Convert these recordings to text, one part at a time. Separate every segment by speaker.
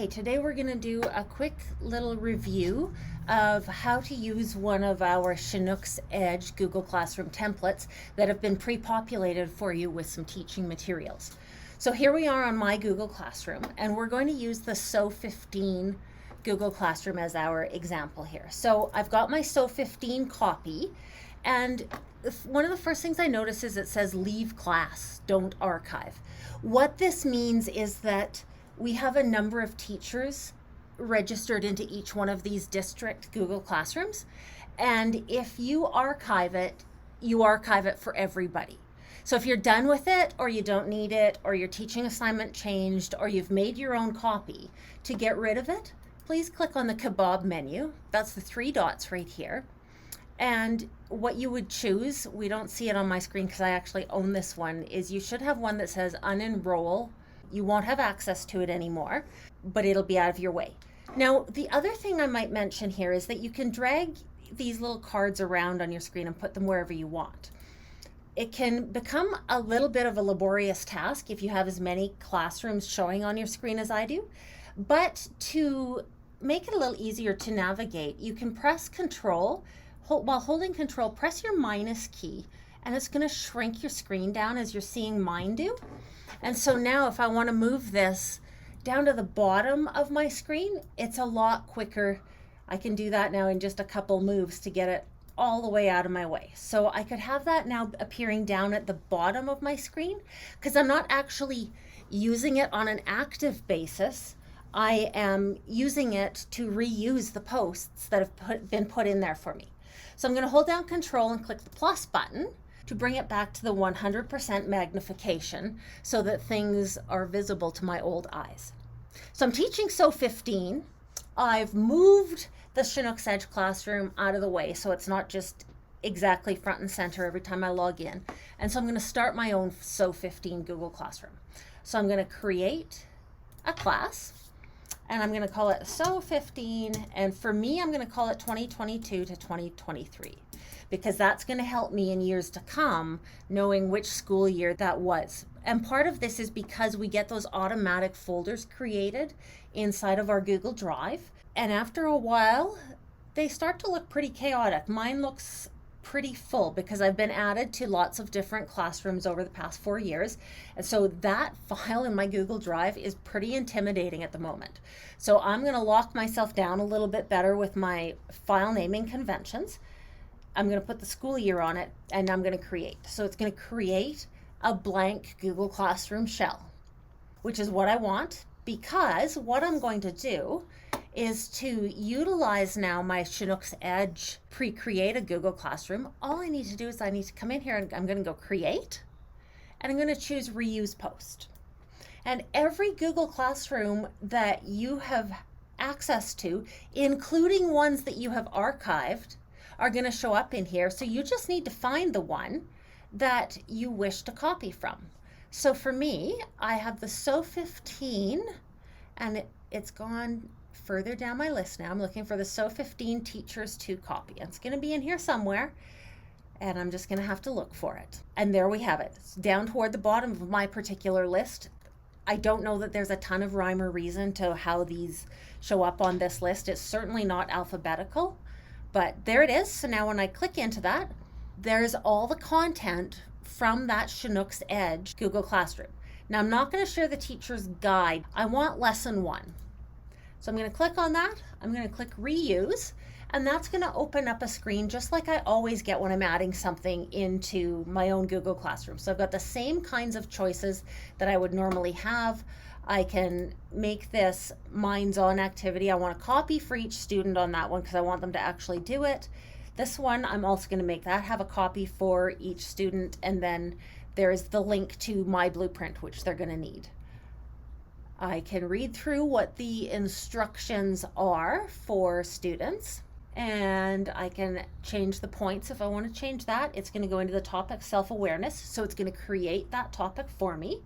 Speaker 1: Okay, today we're going to do a quick little review of how to use one of our Chinook's Edge Google Classroom templates that have been pre-populated for you with some teaching materials. So here we are on my Google Classroom, and we're going to use the SO15 Google Classroom as our example here. So I've got my SO15 copy, and one of the first things I notice is it says leave class, don't archive. What this means is that we have a number of teachers registered into each one of these district Google Classrooms. And if you archive it for everybody. So if you're done with it, or you don't need it, or your teaching assignment changed, or you've made your own copy, to get rid of it, please click on the kebab menu. That's the 3 dots right here. And what you would choose, we don't see it on my screen because I actually own this one, is you should have one that says unenroll. You won't have access to it anymore, but it'll be out of your way. Now, the other thing I might mention here is that you can drag these little cards around on your screen and put them wherever you want. It can become a little bit of a laborious task if you have as many classrooms showing on your screen as I do, but to make it a little easier to navigate, you can press Control. While holding Control, press your minus key, and it's going to shrink your screen down as you're seeing mine do. And so now if I want to move this down to the bottom of my screen, it's a lot quicker. I can do that now in just a couple moves to get it all the way out of my way. So I could have that now appearing down at the bottom of my screen because I'm not actually using it on an active basis. I am using it to reuse the posts that have been put in there for me. So I'm going to hold down Control and click the plus button to bring it back to the 100% magnification so that things are visible to my old eyes. So I'm teaching SO15. I've moved the Chinook's Edge classroom out of the way so it's not just exactly front and center every time I log in. And so I'm going to start my own SO15 Google Classroom. So I'm going to create a class, and I'm going to call it SO15, and for me I'm going to call it 2022 to 2023 because that's going to help me in years to come knowing which school year that was. And part of this is because we get those automatic folders created inside of our Google Drive, and after a while they start to look pretty chaotic. Mine looks pretty full because I've been added to lots of different classrooms over the past 4 years. And so that file in my Google Drive is pretty intimidating at the moment. So I'm going to lock myself down a little bit better with my file naming conventions. I'm going to put the school year on it, and I'm going to create. So it's going to create a blank Google Classroom shell, which is what I want, because what I'm going to do is to utilize now my Chinook's Edge pre-created Google Classroom. All I need to do is I need to come in here and I'm going to go create, and I'm going to choose reuse post. And every Google Classroom that you have access to, including ones that you have archived, are going to show up in here. So you just need to find the one that you wish to copy from. So for me, I have the SO15, and it's gone further down my list now. I'm looking for the SO15 Teachers to copy. It's going to be in here somewhere, and I'm just going to have to look for it. And there we have it. It's down toward the bottom of my particular list. I don't know that there's a ton of rhyme or reason to how these show up on this list. It's certainly not alphabetical, but there it is. So now when I click into that, there's all the content from that Chinook's Edge Google Classroom. Now I'm not going to share the teacher's guide. I want lesson 1. So I'm going to click on that. I'm going to click reuse, and that's going to open up a screen just like I always get when I'm adding something into my own Google Classroom. So I've got the same kinds of choices that I would normally have. I can make this Minds On activity. I want a copy for each student on that one because I want them to actually do it. This one, I'm also going to make that have a copy for each student, and then there's the link to my blueprint, which they're going to need. I can read through what the instructions are for students, and I can change the points if I want to change that. It's going to go into the topic self-awareness, so it's going to create that topic for me.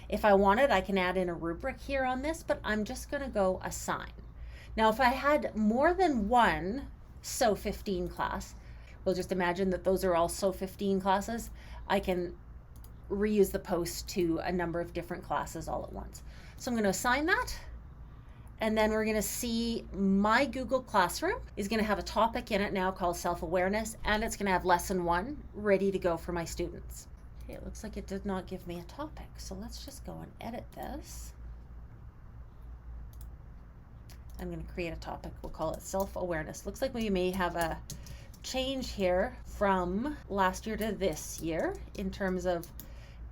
Speaker 1: If I wanted, I can add in a rubric here on this, but I'm just going to go assign. Now, if I had more than one SO15 class, we'll just imagine that those are all SO15 classes, I can reuse the post to a number of different classes all at once. So I'm going to assign that, And then we're going to see my Google Classroom is going to have a topic in it now called self-awareness, and it's going to have lesson 1 ready to go for my students. Okay, it looks like it did not give me a topic, so let's just go and edit this. I'm going to create a topic. We'll call it self-awareness. Looks like we may have a change here from last year to this year in terms of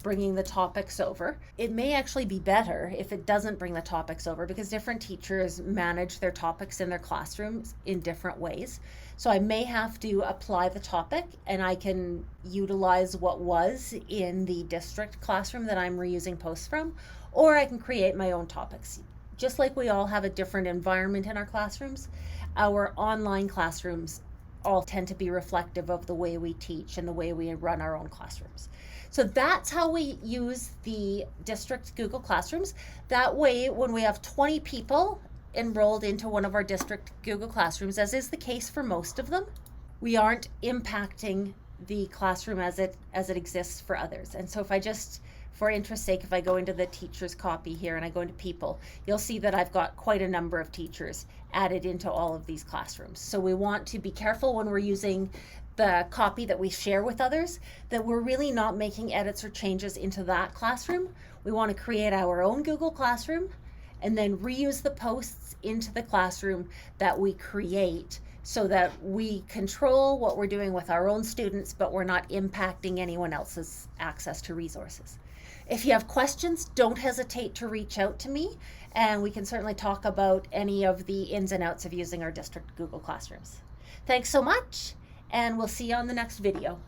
Speaker 1: bringing the topics over. It may actually be better if it doesn't bring the topics over, because different teachers manage their topics in their classrooms in different ways. So I may have to apply the topic, and I can utilize what was in the district classroom that I'm reusing posts from, or I can create my own topics. Just like we all have a different environment in our classrooms, our online classrooms all tend to be reflective of the way we teach and the way we run our own classrooms. So that's how we use the district Google Classrooms. That way, when we have 20 people enrolled into one of our district Google Classrooms, as is the case for most of them, we aren't impacting the classroom as it exists for others. And so if I just, for interest's sake, if I go into the teacher's copy here and I go into people, you'll see that I've got quite a number of teachers added into all of these classrooms. So we want to be careful when we're using the copy that we share with others, that we're really not making edits or changes into that classroom. We want to create our own Google Classroom and then reuse the posts into the classroom that we create, so that we control what we're doing with our own students, but we're not impacting anyone else's access to resources. If you have questions, don't hesitate to reach out to me, and we can certainly talk about any of the ins and outs of using our district Google Classrooms. Thanks so much, and we'll see you on the next video.